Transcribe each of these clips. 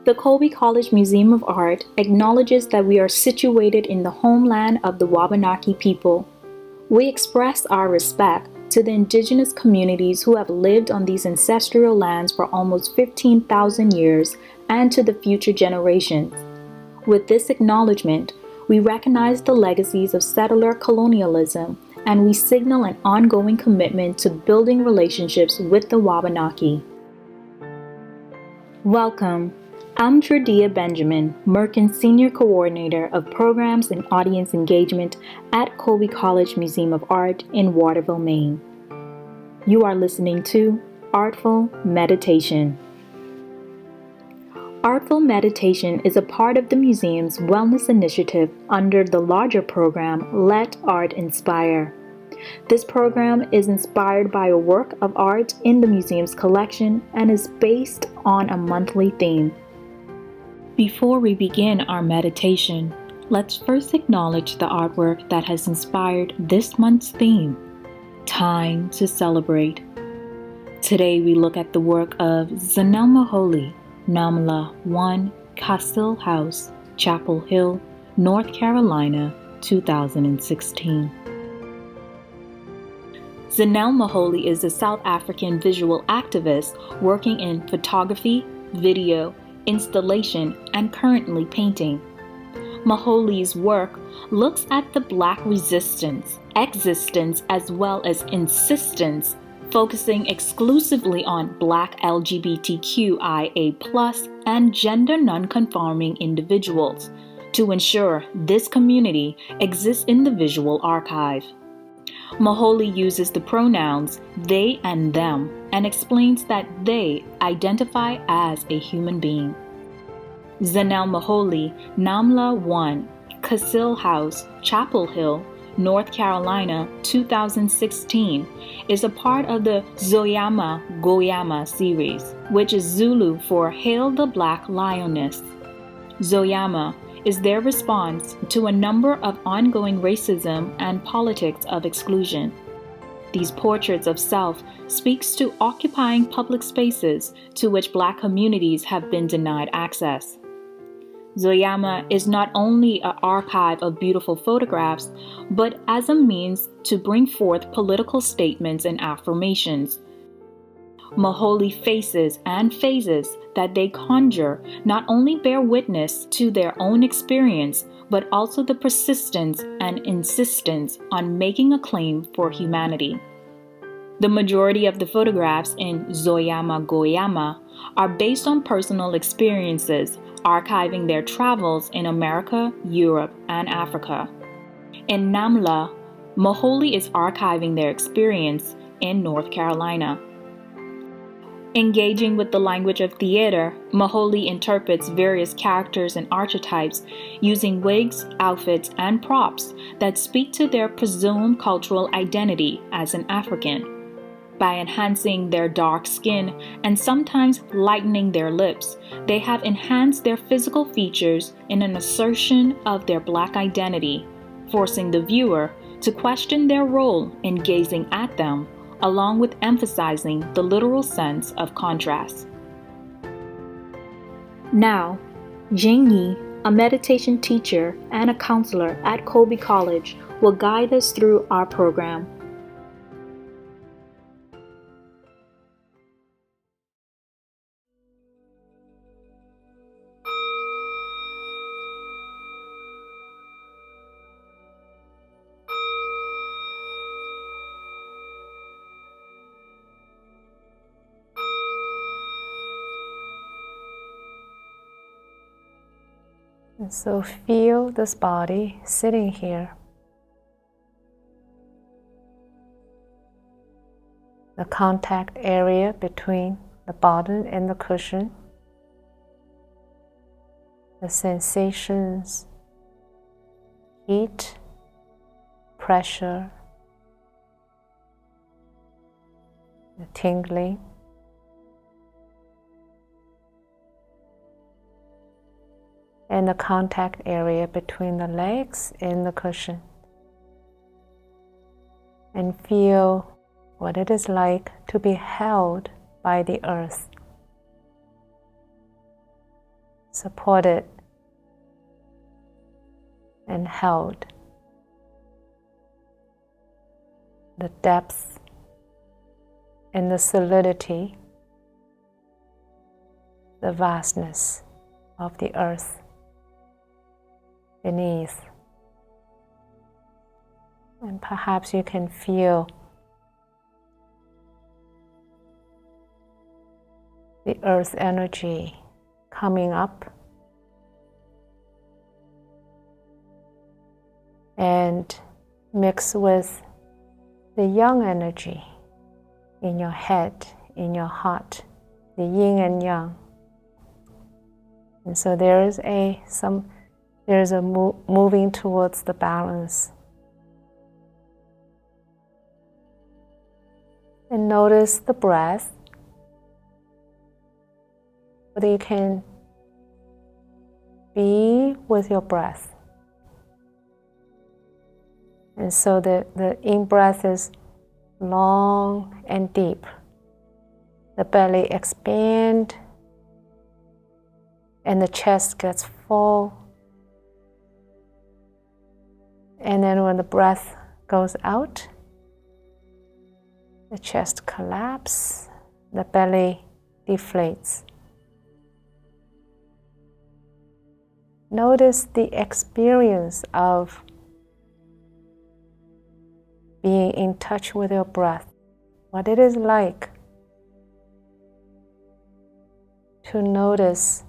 The Colby College Museum of Art acknowledges that we are situated in the homeland of the Wabanaki people. We express our respect to the indigenous communities who have lived on these ancestral lands for almost 15,000 years and to the future generations. With this acknowledgement, we recognize the legacies of settler colonialism and we signal an ongoing commitment to building relationships with the Wabanaki. Welcome. I'm Jordia Benjamin, Merkin Senior Coordinator of Programs and Audience Engagement at Colby College Museum of Art in Waterville, Maine. You are listening to Artful Meditation. Artful Meditation is a part of the museum's wellness initiative under the larger program Let Art Inspire. This program is inspired by a work of art in the museum's collection and is based on a monthly theme. Before we begin our meditation, let's first acknowledge the artwork that has inspired this month's theme, Time to Celebrate. Today we look at the work of Zanele Muholi, Namhla 1, Cassilhaus, Chapel Hill, North Carolina, 2016. Zanele Muholi is a South African visual activist working in photography, video, installation, and currently painting. Muholi's work looks at the Black resistance, existence, as well as insistence, focusing exclusively on Black LGBTQIA+ and gender non-conforming individuals to ensure this community exists in the visual archive. Muholi uses the pronouns they and them and explains that they identify as a human being. Zanele Muholi, Namhla 1, Cassilhaus, Chapel Hill, North Carolina, 2016, is a part of the Zoyama Goyama series, which is Zulu for Hail the Black Lioness. Zoyama is their response to a number of ongoing racism and politics of exclusion. These portraits of self speaks to occupying public spaces to which Black communities have been denied access. Zoyama is not only an archive of beautiful photographs, but as a means to bring forth political statements and affirmations. Muholi faces and phases that they conjure not only bear witness to their own experience, but also the persistence and insistence on making a claim for humanity. The majority of the photographs in Zoyama Goyama are based on personal experiences, archiving their travels in America, Europe, and Africa. In Namhla, Muholi is archiving their experience in North Carolina. Engaging with the language of theater, Muholi interprets various characters and archetypes using wigs, outfits, and props that speak to their presumed cultural identity as an African. By enhancing their dark skin and sometimes lightening their lips, they have enhanced their physical features in an assertion of their Black identity, forcing the viewer to question their role in gazing at them, along with emphasizing the literal sense of contrast. Now, Jing Ye, a meditation teacher and a counselor at Colby College, will guide us through our program. And so feel this body sitting here. The contact area between the bottom and the cushion. The sensations, heat, pressure, the tingling. And the contact area between the legs and the cushion. And feel what it is like to be held by the earth. supported and held. The depth and the solidity, the vastness of the earth beneath. And perhaps you can feel the earth energy coming up and mix with the yang energy in your head, in your heart, the yin and yang. And so there is a moving towards the balance. And notice the breath, whether you can be with your breath. And so the in-breath is long and deep. The belly expands and the chest gets full. And then when the breath goes out, the chest collapses, the belly deflates. Notice the experience of being in touch with your breath, what it is like to notice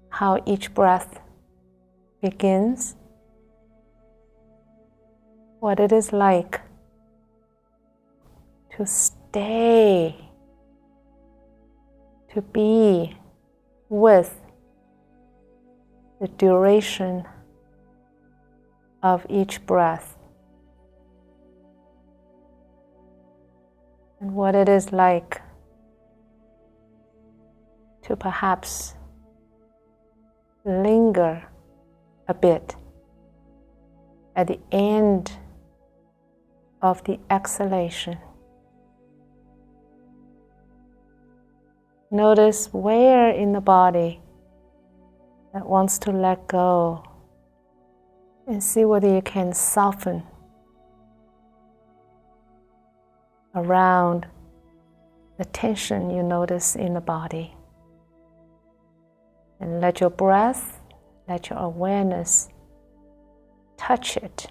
how each breath begins, what it is like to stay, to be with the duration of each breath, and what it is like to perhaps linger a bit at the end of the exhalation. Notice where in the body that wants to let go, and see whether you can soften around the tension you notice in the body. And let your breath, let your awareness touch it.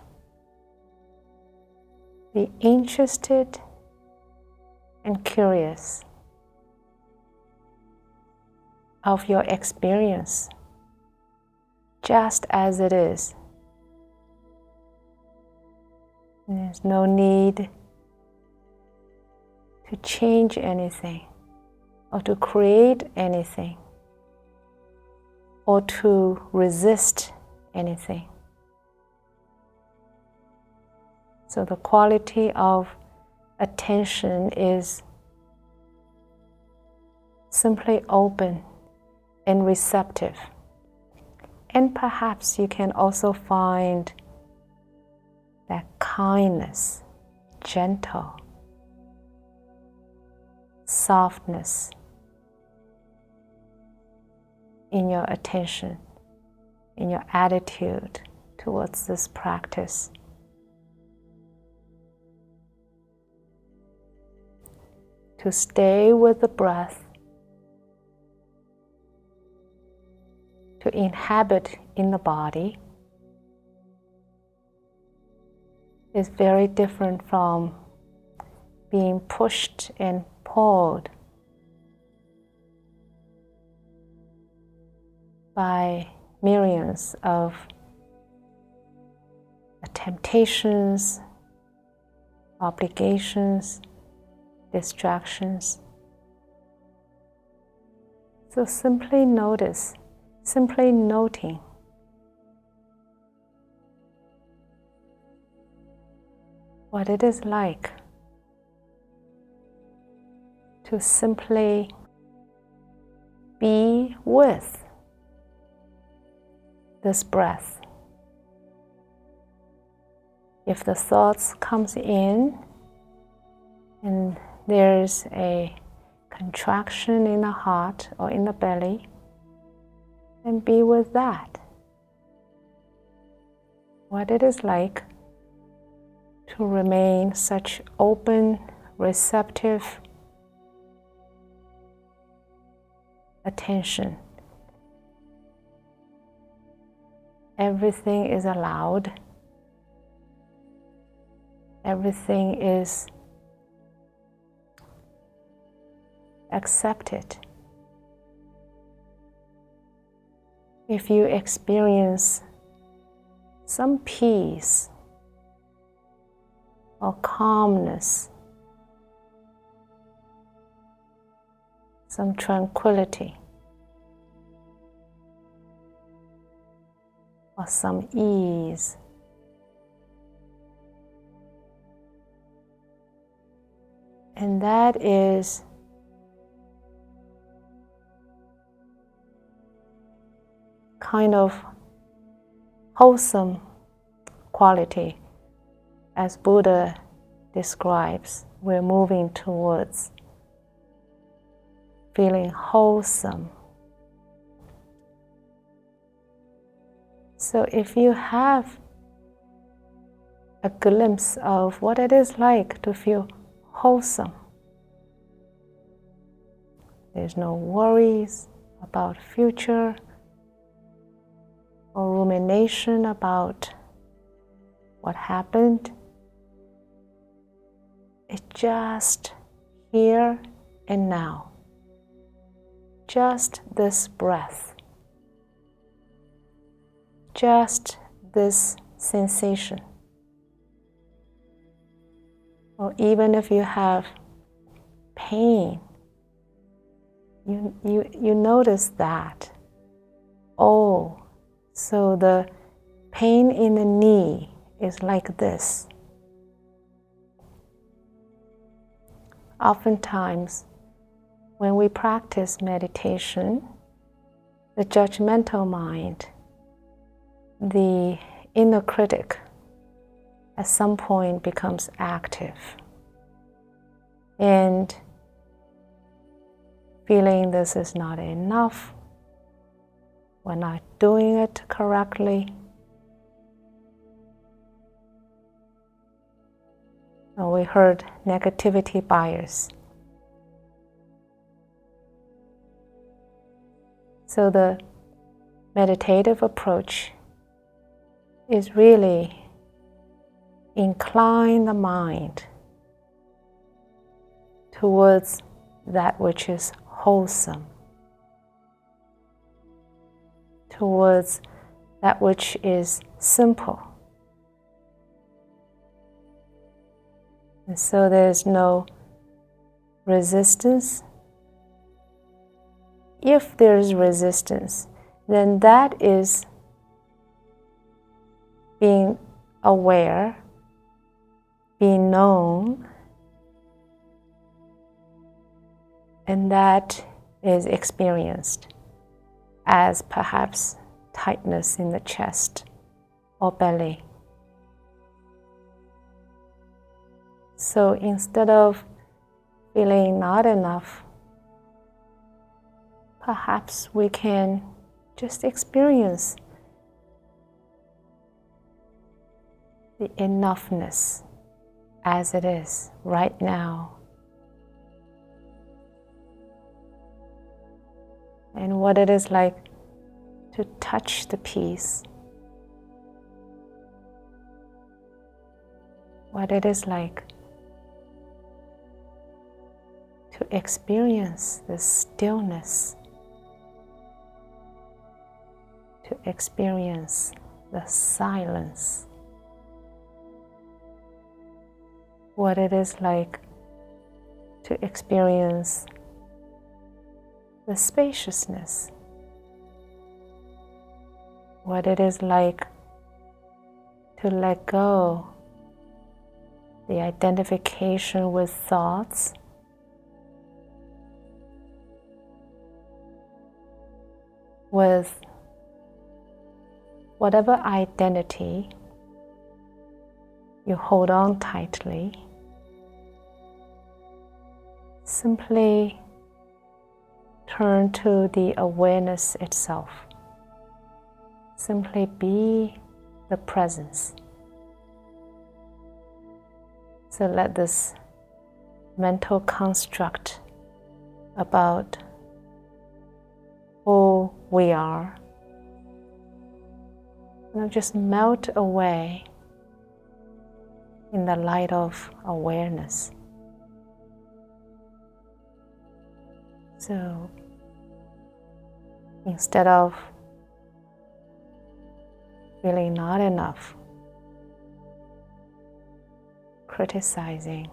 Be interested and curious of your experience, just as it is. There's no need to change anything, or to create anything, or to resist anything. So the quality of attention is simply open and receptive. And perhaps you can also find that kindness, gentle, softness in your attention, in your attitude towards this practice. To stay with the breath, to inhabit in the body, is very different from being pushed and pulled by myriads of temptations, obligations, distractions. So simply notice, simply noting what it is like to simply be with this breath. If the thoughts comes in and there's a contraction in the heart or in the belly, and be with that. What it is like to remain such open, receptive attention. Everything is allowed. Everything is accepted. If you experience some peace or calmness, some tranquility, or some ease, and that is kind of wholesome quality, as Buddha describes. We're moving towards feeling wholesome. So if you have a glimpse of what it is like to feel wholesome, there's no worries about future or rumination about what happened. It's just here and now. Just this breath. Just this sensation. Or even if you have pain, you notice that. Oh, so the pain in the knee is like this. Oftentimes, when we practice meditation, the judgmental mind, the inner critic, at some point becomes active. And feeling this is not enough, we're not doing it correctly. And we heard negativity bias. So the meditative approach is really incline the mind towards that which is wholesome, towards that which is simple. And so there's no resistance. If there is resistance, then that is being aware, being known, and that is experienced as perhaps tightness in the chest or belly. So instead of feeling not enough, perhaps we can just experience the enoughness as it is right now. And what it is like to touch the peace. What it is like to experience the stillness, to experience the silence. What it is like to experience the spaciousness. What it is like to let go the identification with thoughts, with whatever identity you hold on tightly. Simply turn to the awareness itself. Simply be the presence. So let this mental construct about who we are just melt away in the light of awareness. So instead of feeling not enough, criticizing,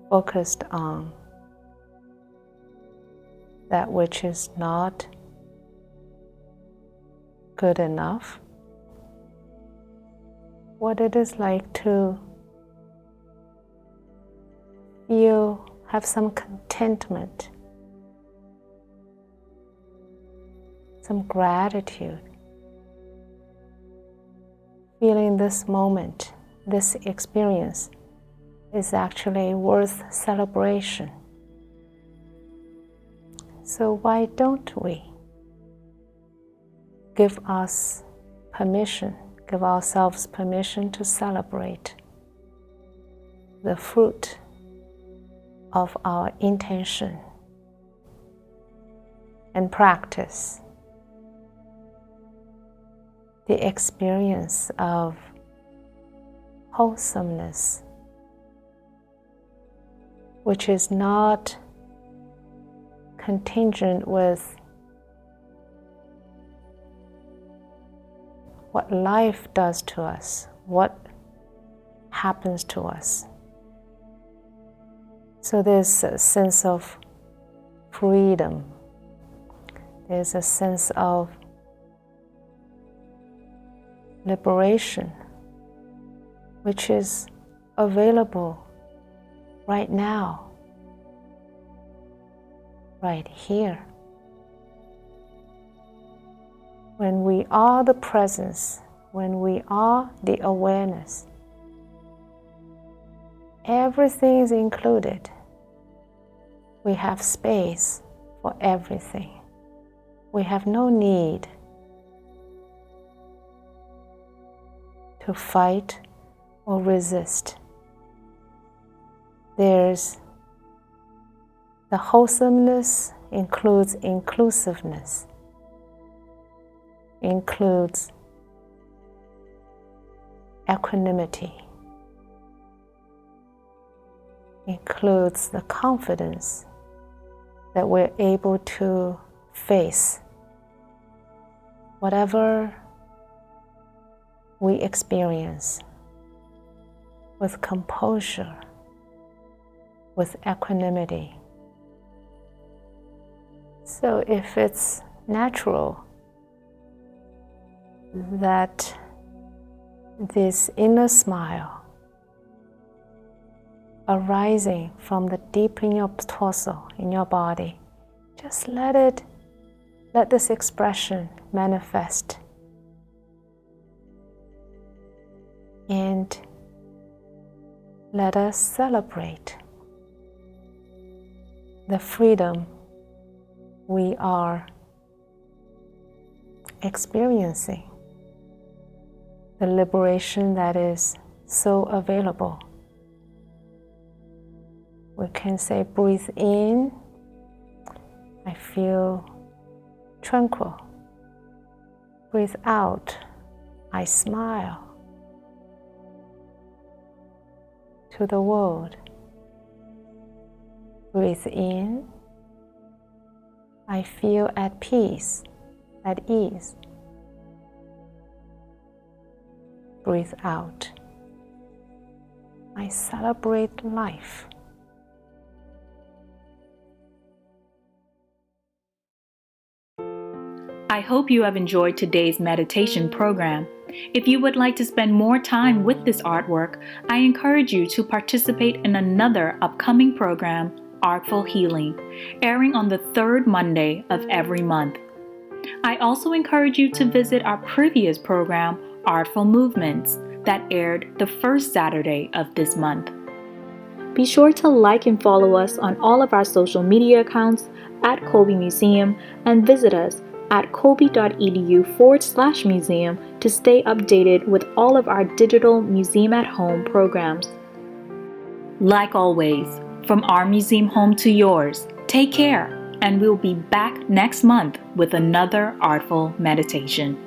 focused on that which is not good enough, what it is like to feel, have some contentment, some gratitude, feeling this moment, this experience is actually worth celebration. So why don't we give us permission, give ourselves permission to celebrate the fruit of our intention and practice, the experience of wholesomeness, which is not contingent with what life does to us, what happens to us. So there's a sense of freedom, there's a sense of liberation, which is available right now, right here. When we are the presence, when we are the awareness, everything is included. We have space for everything. We have no need to fight or resist. There's the wholesomeness includes inclusiveness, includes equanimity, includes the confidence that we're able to face whatever we experience with composure, with equanimity. So if it's natural that this inner smile arising from the deep in your torso, in your body, just let this expression manifest. And let us celebrate the freedom we are experiencing, the liberation that is so available. We can say, breathe in, I feel tranquil. Breathe out, I smile to the world. Breathe in, I feel at peace, at ease. Breathe out, I celebrate life. I hope you have enjoyed today's meditation program. If you would like to spend more time with this artwork, I encourage you to participate in another upcoming program, Artful Healing, airing on the third Monday of every month. I also encourage you to visit our previous program, Artful Movements, that aired the first Saturday of this month. Be sure to like and follow us on all of our social media accounts at Colby Museum and visit us at colby.edu/museum to stay updated with all of our digital Museum at Home programs. Like always, from our museum home to yours, take care, and we'll be back next month with another Artful Meditation.